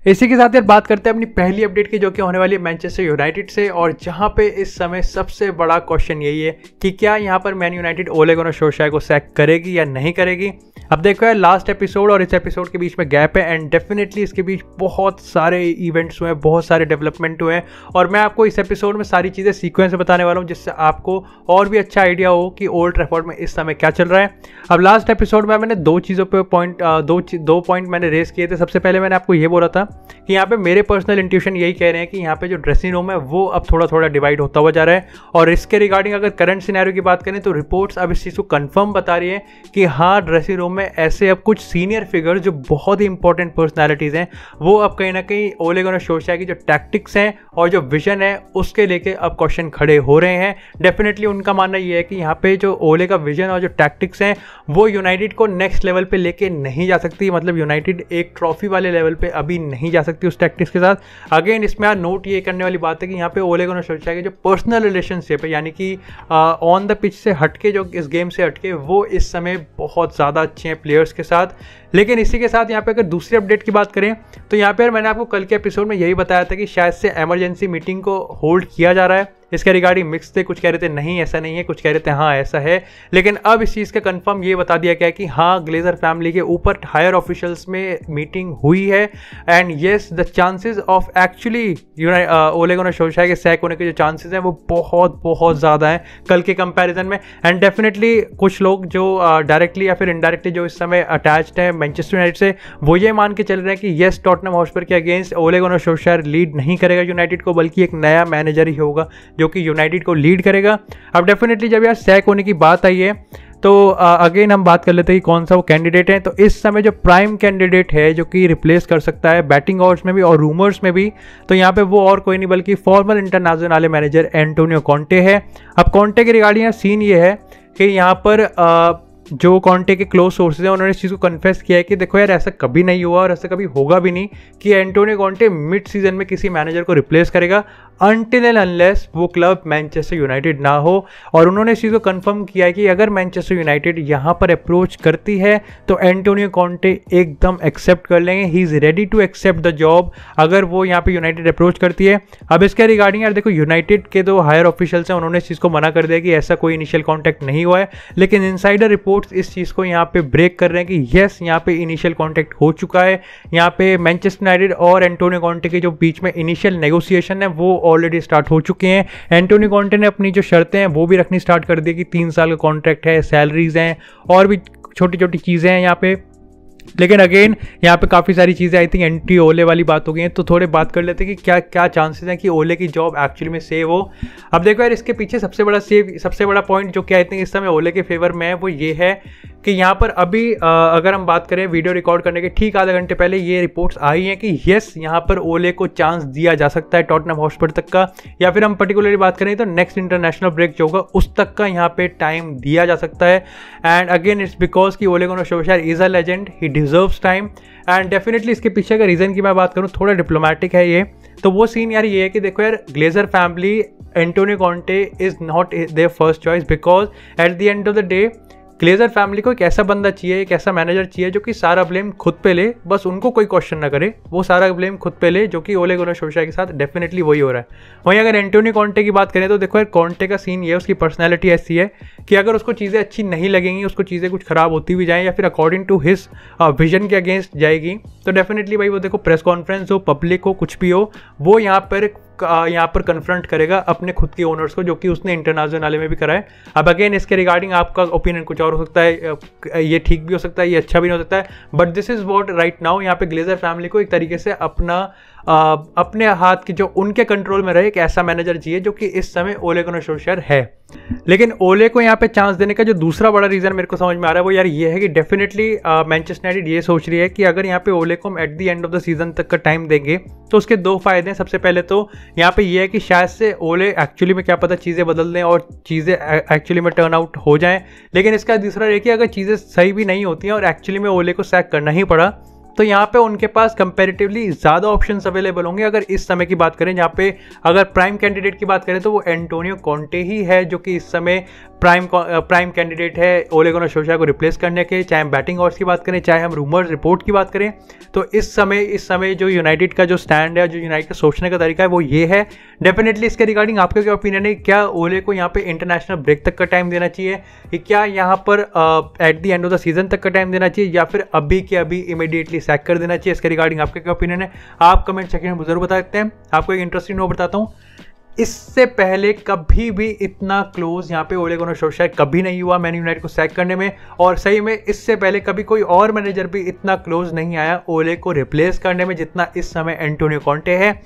इसी के साथ यार बात करते हैं अपनी पहली अपडेट की, जो कि होने वाली है मैनचेस्टर यूनाइटेड से। और जहां पे इस समय सबसे बड़ा क्वेश्चन यही है कि क्या यहां पर मैन यूनाइटेड ओले गुनार सोल्शायर को सैक करेगी या नहीं करेगी। अब देखो यार, लास्ट एपिसोड और इस एपिसोड के बीच में गैप है एंड डेफिनेटली इसके बीच बहुत सारे इवेंट्स हुए हैं, बहुत सारे डेवलपमेंट हुए हैं और मैं आपको इस एपिसोड में सारी चीज़ें सीक्वेंस से बताने वाला हूँ, जिससे आपको और भी अच्छा आइडिया हो कि ओल्ड ट्रैफोर्ड में इस समय क्या चल रहा है। अब लास्ट एपिसोड में मैंने दो चीज़ों पे दो पॉइंट मैंने रेस किए थे। सबसे पहले मैंने आपको ये बोला था कि यहाँ पे मेरे पर्सनल इंट्यूशन यही कह रहे हैं कि यहाँ पे जो ड्रेसिंग रूम है वो अब थोड़ा थोड़ा डिवाइड होता हुआ जा रहा है। और इसके रिगार्डिंग अगर करंट सिनेरियो की बात करें तो रिपोर्ट्स अब इस चीज़ को कंफर्म बता रही है कि हाँ, ड्रेसिंग रूम में ऐसे अब कुछ सीनियर फिगर जो बहुत ही इंपॉर्टेंट पर्सनैलिटीज़ हैं वो अब कहीं ना कहीं ओले गुनार सोल्शायर की जो टैक्टिक्स हैं और जो विजन है उसके लेके अब क्वेश्चन खड़े हो रहे हैं। डेफिनेटली उनका मानना ये है कि यहाँ पे जो ओले का विजन और जो टैक्टिक्स हैं वो यूनाइटेड को नेक्स्ट लेवल पे लेके नहीं जा सकती, मतलब यूनाइटेड एक ट्रॉफी वाले लेवल पे अभी नहीं जा सकती उस टैक्टिक्स के साथ। अगेन इसमें यार नोट ये करने वाली बात है कि यहाँ पे ओले गुनार सोल्शायर के जो पर्सनल रिलेशनशिप है, यानी कि ऑन द पिच से हटके, जो इस गेम से हटके, वो इस समय बहुत ज़्यादा अच्छे हैं प्लेयर्स के साथ। लेकिन इसी के साथ यहाँ पे अगर दूसरी अपडेट की बात करें तो यहाँ पे मैंने आपको कल के एपिसोड में यही बताया था कि शायद से इमरजेंसी मीटिंग को होल्ड किया जा रहा है। इसके रिगार्डिंग मिक्स थे, कुछ कह रहे थे नहीं ऐसा नहीं है, कुछ कह रहे थे हाँ ऐसा है। लेकिन अब इस चीज़ का कंफर्म ये बता दिया गया है कि हाँ, ग्लेजर फैमिली के ऊपर हायर ऑफिशियल्स में मीटिंग हुई है and yes, the chances of actually ओले गुनार सोल्शायर के सैक होने के जो चांसेस हैं वो बहुत बहुत ज़्यादा हैं कल के कंपैरिजन में। एंड डेफिनेटली कुछ लोग जो डायरेक्टली या फिर इनडायरेक्टली जो इस समय अटैच्ड है मैनचेस्टर यूनाइटेड से, वो ये मान के चल रहे हैं कि येस, टॉटनहम हॉटस्पर के अगेंस्ट ओले गुनार सोल्शायर लीड नहीं करेगा यूनाइटेड को, बल्कि एक नया मैनेजर ही होगा जो कि यूनाइटेड को लीड करेगा। अब डेफिनेटली जब यार सैक होने की बात आई है तो अगेन हम बात कर लेते हैं कि कौन सा वो कैंडिडेट है। तो इस समय जो प्राइम कैंडिडेट है जो कि रिप्लेस कर सकता है बैटिंग आवर्स में भी और रूमर्स में भी, तो यहाँ पे वो और कोई नहीं बल्कि former international manager Antonio Conte है। अब कॉन्टे के रिगार्डिंग सीन ये है कि यहाँ पर जो कॉन्टे के क्लोज सोर्सेज हैं उन्होंने इस चीज़ को कन्फेस किया है कि देखो यार, ऐसा कभी नहीं हुआ और ऐसा कभी होगा भी नहीं कि एंटोनियो कॉन्टे मिड सीजन में किसी मैनेजर को रिप्लेस करेगा अनटिल एंड अनलेस वो क्लब मैनचेस्टर यूनाइटेड ना हो। और उन्होंने इस चीज़ को कंफर्म किया है कि अगर मैनचेस्टर यूनाइटेड यहाँ पर अप्रोच करती है तो एंटोनियो कॉन्टे एकदम एक्सेप्ट कर लेंगे। He is ready to accept the job अगर वो यहाँ पे यूनाइटेड अप्रोच करती है। अब इसके रिगार्डिंग यार देखो, यूनाइटेड के जो हायर ऑफिशियल्स हैं उन्होंने इस चीज़ को मना कर दिया कि ऐसा कोई इनिशियल कॉन्टैक्ट नहीं हुआ है, लेकिन इनसाइडर रिपोर्ट्स इस चीज़ को यहाँ पे ब्रेक कर रहे हैं कि यस, यहाँ पे इनिशियल कॉन्टैक्ट हो चुका है। यहाँ पे मैनचेस्टर यूनाइटेड और एंटोनियो कॉन्टे के जो बीच में इनिशियल नेगोशिएशन है वो ऑलरेडी स्टार्ट हो चुके हैं। एंटोनियो कॉन्टे ने अपनी जो शर्तें हैं वो भी रखनी स्टार्ट कर दी कि 3 साल का कॉन्ट्रैक्ट है, सैलरीज हैं और भी छोटी छोटी चीज़ें हैं यहाँ पे। लेकिन अगेन यहाँ पे काफ़ी सारी चीज़ें आई थिंक एंटी ओले वाली बात हो गई है, तो थोड़े बात कर लेते हैं कि क्या क्या चांसेस हैं कि ओले की जॉब एक्चुअली में सेव हो। अब देखो यार, इसके पीछे सबसे बड़ा पॉइंट जो कि आई थिंक इस समय ओले के फेवर में है वो ये है कि यहाँ पर अभी अगर हम बात करें वीडियो रिकॉर्ड करने के ठीक आधे घंटे पहले ये रिपोर्ट्स आई हैं कि येस, यहाँ पर ओले को चांस दिया जा सकता है टॉटनहम हॉटस्पर तक का, या फिर हम पर्टिकुलरली बात करें तो नेक्स्ट इंटरनेशनल ब्रेक जो होगा उस तक का यहाँ पे टाइम दिया जा सकता है। एंड अगेन इट्स बिकॉज कि Ole Gunnar Solskjaer is a legend, he deserves time. And definitely इसके पीछे का रीज़न की मैं बात करूँ, थोड़ा डिप्लोमेटिक है ये। तो वो सीन यार ये है कि देखो यार, Glazer family, Antonio Conte is not their first choice because at the end of the day Glazer family को एक ऐसा बंदा चाहिए, एक ऐसा मैनेजर चाहिए जो कि सारा ब्लेम खुद पे ले, बस उनको कोई क्वेश्चन ना करे, वो सारा ब्लेम खुद पे ले, जो कि ओले गुनार सोल्शायर के साथ डेफिनेटली वही हो रहा है। वहीं अगर एंटोनियो कॉन्टे की बात करें तो देखो यार, कॉन्टे का सीन ये है, उसकी पर्सनैलिटी ऐसी है कि अगर उसको चीज़ें अच्छी नहीं लगेंगी, उसको चीज़ें कुछ खराब होती भी जाएँ या फिर अकॉर्डिंग टू हिज विजन के अगेंस्ट जाएगी, तो डेफिनेटली भाई वो देखो प्रेस कॉन्फ्रेंस हो, पब्लिक हो, कुछ भी हो, वो यहाँ पर कन्फ्रंट करेगा अपने खुद के ओनर्स को, जो कि उसने इंटरनेशनल वाले में भी करा है। अब अगेन इसके रिगार्डिंग आपका ओपिनियन कुछ और हो सकता है, ये ठीक भी हो सकता है, ये अच्छा भी नहीं हो सकता है, but this is what right now यहाँ पे ग्लेजर फैमिली को एक तरीके से अपने हाथ की जो उनके कंट्रोल में रहे एक ऐसा मैनेजर चाहिए जो कि इस समय ओले गुनार सोल्शायर है। लेकिन ओले को यहाँ पे चांस देने का जो दूसरा बड़ा रीज़न मेरे को समझ में आ रहा है वो यार ये है कि डेफिनेटली मैनचेस्टर यूनाइटेड ये सोच रही है कि अगर यहाँ पे ओले को हम eight the end of the season तक का टाइम देंगे तो उसके दो फायदे हैं। सबसे पहले तो यहाँ पे ये है कि शायद से ओले एक्चुअली में क्या पता चीज़ें बदल दें और चीज़ें एक्चुअली में टर्न आउट हो जाएं। लेकिन इसका दूसरा ये कि अगर चीज़ें सही भी नहीं होती हैं और एक्चुअली में ओले को सैक करना ही पड़ा तो यहाँ पे उनके पास कंपैरेटिवली ज़्यादा ऑप्शंस अवेलेबल होंगे। अगर इस समय की बात करें, जहाँ पे अगर प्राइम कैंडिडेट की बात करें तो वो एंटोनियो कॉन्टे ही है, जो कि इस समय प्राइम कैंडिडेट है ओले गुनार सोल्शायर को रिप्लेस करने के। चाहे हम बैटिंग ऑर्ड्स की बात करें, चाहे हम रूमर्स रिपोर्ट की बात करें, तो इस समय जो यूनाइटेड का जो स्टैंड है, जो यूनाइटेड का सोचने का तरीका है वो ये है। डेफिनेटली इसके रिगार्डिंग आपका क्या ओपिनियन है? क्या ओले को यहाँ पे इंटरनेशनल ब्रेक तक का टाइम देना चाहिए, कि क्या यहाँ पर eight the end of the season तक का टाइम देना चाहिए, या फिर अभी के अभी इमीडिएटली सैक कर देना चाहिए? इसके रिगार्डिंग आपका क्या ओपिनियन है? आप कमेंट सेक्शन में जरूर बता सकते हैं। आपको एक इंटरेस्टिंग नोट बताता हूँ, इससे पहले कभी भी इतना क्लोज यहाँ पे ओले गुनार सोल्शायर कभी नहीं हुआ मैन यूनाइटेड को सैक करने में, और सही में इससे पहले कभी कोई और मैनेजर भी इतना क्लोज नहीं आया ओले को रिप्लेस करने में जितना इस समय एंटोनियो कॉन्टे है।